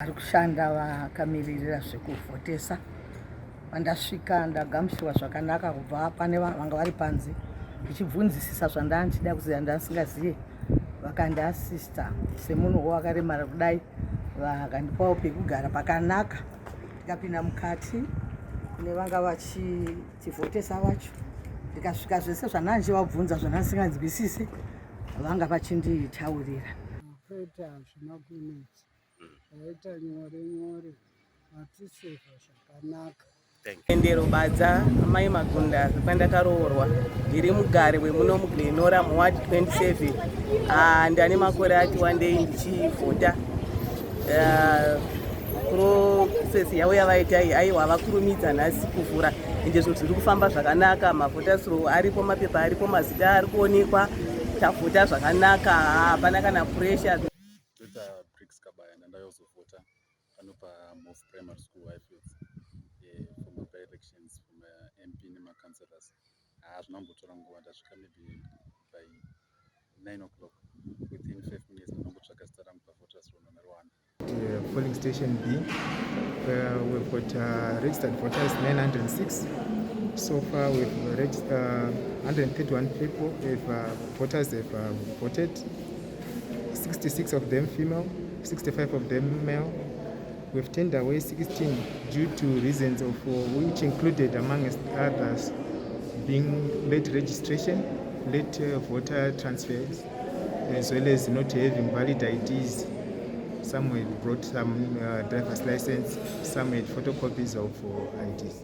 Ari kushanda vakamirira zvekuvhotesa. Vandasvika ndagamuchiwa zvakanaka kubva pane vanga vari panze ndichibvunzisisa zvandachida kuziva ndasingazive. Vakandiasista semunhuwo wakaremara kudai, vakandipawo pekugara pakanaka. Ndikapinda mukati kune vanga vachivhotesa vacho, ndikasvika zvese zvandandichavabvunza zvandasinganzwisisi vanga vachinditaurira. Aita nyore atiseva zvakanaka. Endero badza amai Magunda kwandakaroorwa ndiri mugare wemuno muGlenora muward 27. Ndane makore ati wandei ndichivhota. Process yavo yavaita iyi aiwa vakurumidza nhasi kuvhura ende zvinhu zviri kufamba zvakanaka. Mavhotasiro aripo, mapepa aripo, mazita ari kuonekwa, tavhota zvakanaka, hapana kana pressure. Ndayozovhota pano paMove Primary School Highfields for my by-elections for my MP nemaCouncillors. Zvinambotora nguva, ndasvika maybe by 9 o'clock. Within 5 minutes ndinongotsvaka zita rangu pavoters roll nariwana. Polling station B, we've got registered voters 906. So far we've registered 131 people. Voters have voted, 66 of them female, 65 of them male. We've turned away 16 due to reasons of which included, among others, being late registration, late voter transfers, as well as not having valid IDs. Some had brought some driver's license, some had photocopies of IDs.